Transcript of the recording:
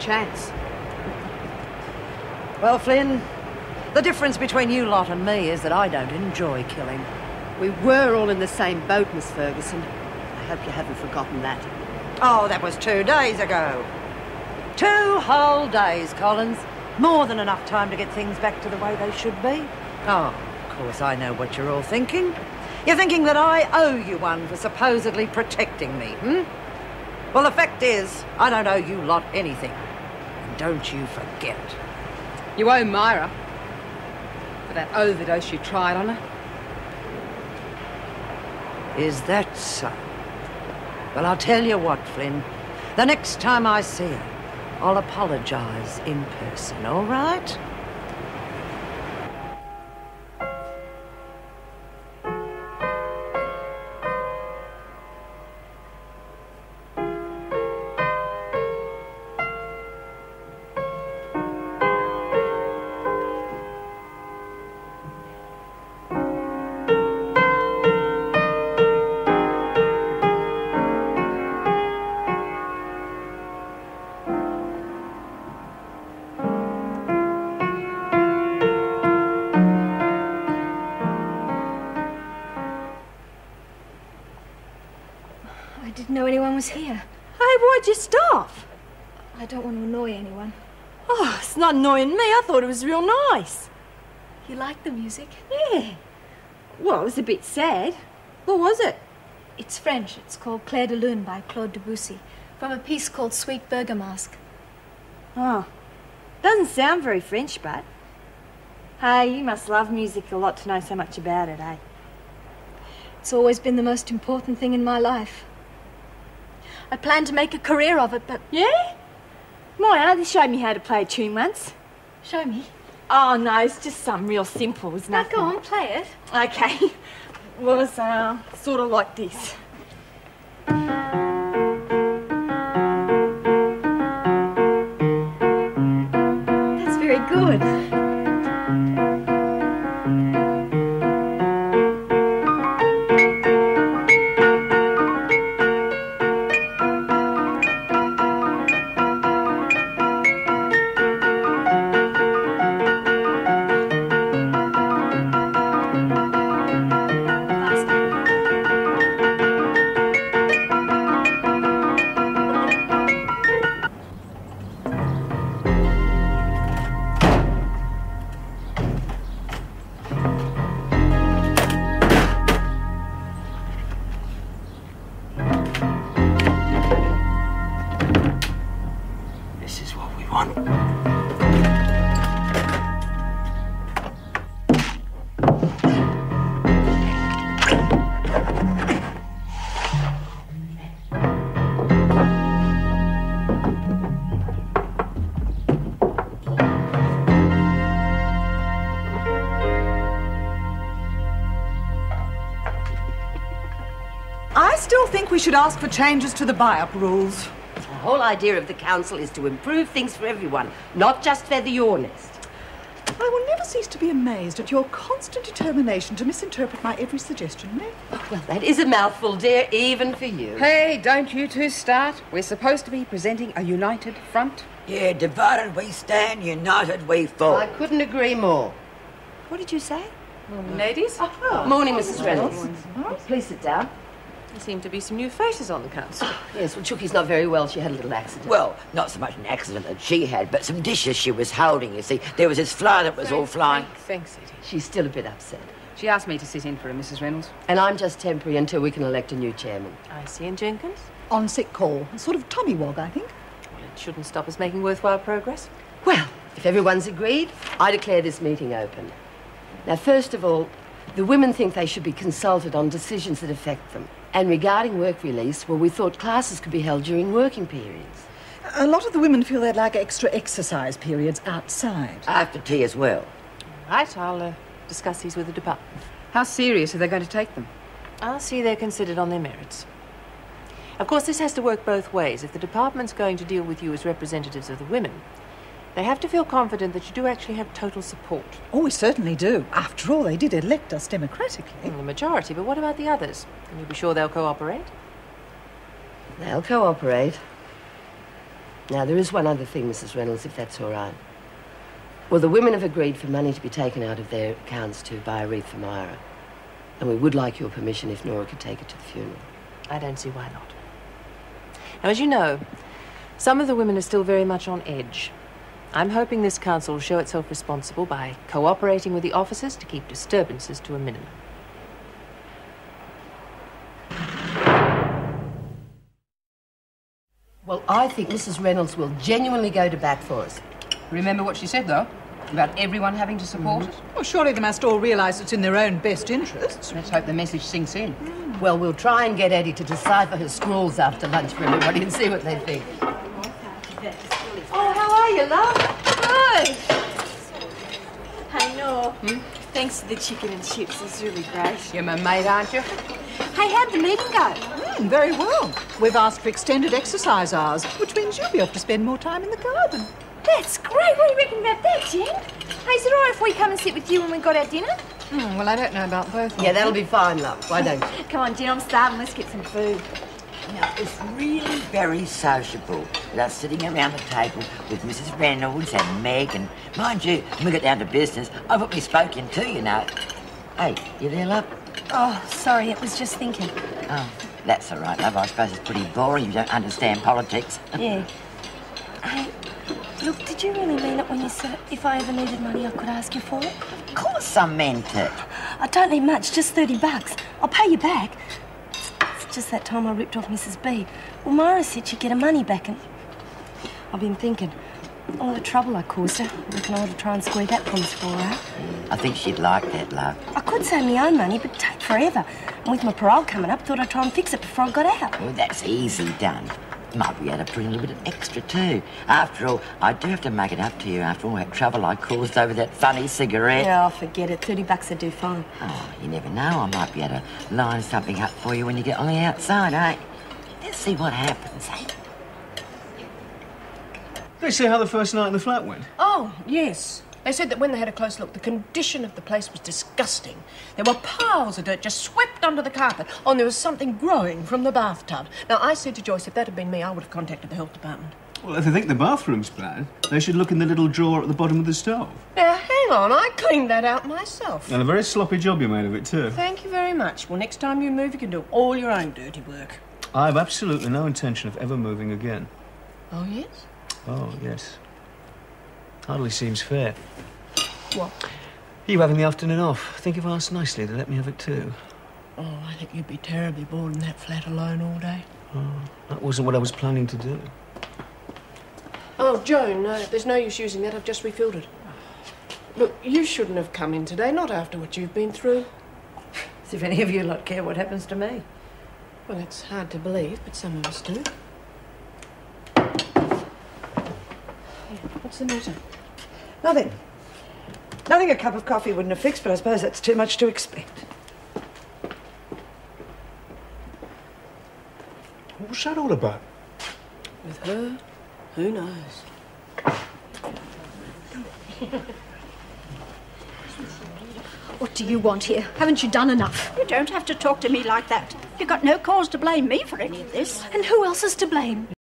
chance. Well, Flynn, the difference between you lot and me is that I don't enjoy killing. We were all in the same boat, Miss Ferguson. I hope you haven't forgotten that. Oh, that was 2 days ago. 2 whole days, Collins. More than enough time to get things back to the way they should be. Oh, of course, I know what you're all thinking. You're thinking that I owe you one for supposedly protecting me, Well, the fact is, I don't owe you lot anything. And don't you forget it. You owe Myra for that overdose she tried on her. Is that so? Well, I'll tell you what, Flynn. The next time I see her, I'll apologise in person, all right? I didn't know anyone was here. Hey, why'd you stop? I don't want to annoy anyone. Oh, it's not annoying me. I thought it was real nice. You like the music? Yeah. Well, it was a bit sad. What was it? It's French. It's called Clair de Lune by Claude Debussy, from a piece called Sweet Bergamask. Oh, doesn't sound very French, but... Hey, you must love music a lot to know so much about it, eh? It's always been the most important thing in my life. I plan to make a career of it, but... Yeah? My auntie showed me how to play a tune once. Show me. Oh, no, it's just something real simple. It's Now, nothing. go on, play it. Okay. Well, it's sort of like this. That's very good. This is what we want. I still think we should ask for changes to the buy-up rules. The whole idea of the council is to improve things for everyone, not just feather your nest. I will never cease to be amazed at your constant determination to misinterpret my every suggestion, Meg. Well, that is a mouthful, dear, even for you. Hey, don't you two start. We're supposed to be presenting a united front. Yeah, divided we stand, united we fall. I couldn't agree more. What did you say? Morning, ladies. Morning, Mrs. Reynolds. Please sit down. There seem to be some new faces on the council. Yes, well, Chucky's not very well. She had a little accident. Well, not so much an accident that she had, but some dishes she was holding, you see. There was this fly that was all flying. Thanks, Eddie. She's still a bit upset. She asked me to sit in for her, Mrs. Reynolds. And I'm just temporary until we can elect a new chairman. I see. And Jenkins? On sick call. A sort of tommywog, I think. Well, it shouldn't stop us making worthwhile progress. Well, if everyone's agreed, I declare this meeting open. Now, first of all, the women think they should be consulted on decisions that affect them. And regarding work release, well, we thought classes could be held during working periods. A lot of the women feel they'd like extra exercise periods outside. After tea as well. Right, I'll discuss these with the department. How serious are they going to take them? I'll see they're considered on their merits. Of course, this has to work both ways. If the department's going to deal with you as representatives of the women, they have to feel confident that you do actually have total support. Oh, we certainly do. After all, they did elect us democratically. The majority, but what about the others? Can you be sure they'll cooperate? They'll cooperate. Now, there is one other thing, Mrs. Reynolds, if that's all right. Well, the women have agreed for money to be taken out of their accounts to buy a wreath for Myra. And we would like your permission if Nora could take it to the funeral. I don't see why not. Now, as you know, some of the women are still very much on edge. I'm hoping this council will show itself responsible by cooperating with the officers to keep disturbances to a minimum. Well, I think Mrs. Reynolds will genuinely go to bat for us. Remember what she said, though, about everyone having to support it? Well, surely they must all realise it's in their own best interests. Let's hope the message sinks in. Well, we'll try and get Eddie to decipher her scrawls after lunch for everybody and see what they think. Oh, how are you, love? Good. Hey, Nor. Thanks for the chicken and chips. It's really great. You're my mate, aren't you? Hey, how'd the meeting go? Very well. We've asked for extended exercise hours, which means you'll be able to spend more time in the garden. That's great. What do you reckon about that, Jen? Hey, is it all right if we come and sit with you when we got our dinner? Well, I don't know about both. Yeah, that'll be fine, love. Why don't you? Come on, Jen, I'm starving. Let's get some food. Now, it's really very sociable with us sitting around the table with Mrs. Reynolds and Meg, and mind you, when we get down to business, I put me spoke in too, you know. Hey, you there, love? Oh, sorry, it was just thinking. Oh, that's all right, love. I suppose it's pretty boring if you don't understand politics. Yeah. Hey, look, did you really mean it when you said if I ever needed money, I could ask you for it? Of course I meant it. I don't need much, just $30. I'll pay you back. It's just that time I ripped off Mrs. B. Well, Myra said she'd get her money back, and I've been thinking, all the trouble I caused her. I reckon I ought to try and square that promise for her out. I think she'd like that, love. I could save my own money, but it'd take forever. And with my parole coming up, thought I'd try and fix it before I got out. Well, that's easy done. Might be able to put in a little bit of extra too. After all, I do have to make it up to you after all that trouble I caused over that funny cigarette. Yeah, I'll forget it. $30 would do fine. Oh, you never know. I might be able to line something up for you when you get on the outside, eh? Let's see what happens, eh? They say how the first night in the flat went. Oh, yes. They said that when they had a close look, the condition of the place was disgusting. There were piles of dirt just swept under the carpet, and there was something growing from the bathtub. Now, I said to Joyce, if that had been me, I would have contacted the health department. Well, if they think the bathroom's bad, they should look in the little drawer at the bottom of the stove. Now, hang on, I cleaned that out myself. And a very sloppy job you made of it, too. Thank you very much. Well, next time you move, you can do all your own dirty work. I have absolutely no intention of ever moving again. Oh, yes? Oh, yes. Hardly seems fair. What? You having the afternoon off. Think if I asked nicely, they'd let me have it too. Oh, I think you'd be terribly bored in that flat alone all day. Oh, that wasn't what I was planning to do. Oh, Joan, there's no use using that. I've just refilled it. Look, you shouldn't have come in today, not after what you've been through. As if any of you lot care what happens to me. Well, it's hard to believe, but some of us do. What's the matter? Nothing. Nothing a cup of coffee wouldn't have fixed, but I suppose that's too much to expect. What's that all about? With her, who knows? What do you want here? Haven't you done enough? You don't have to talk to me like that. You've got no cause to blame me for any of this. And who else is to blame?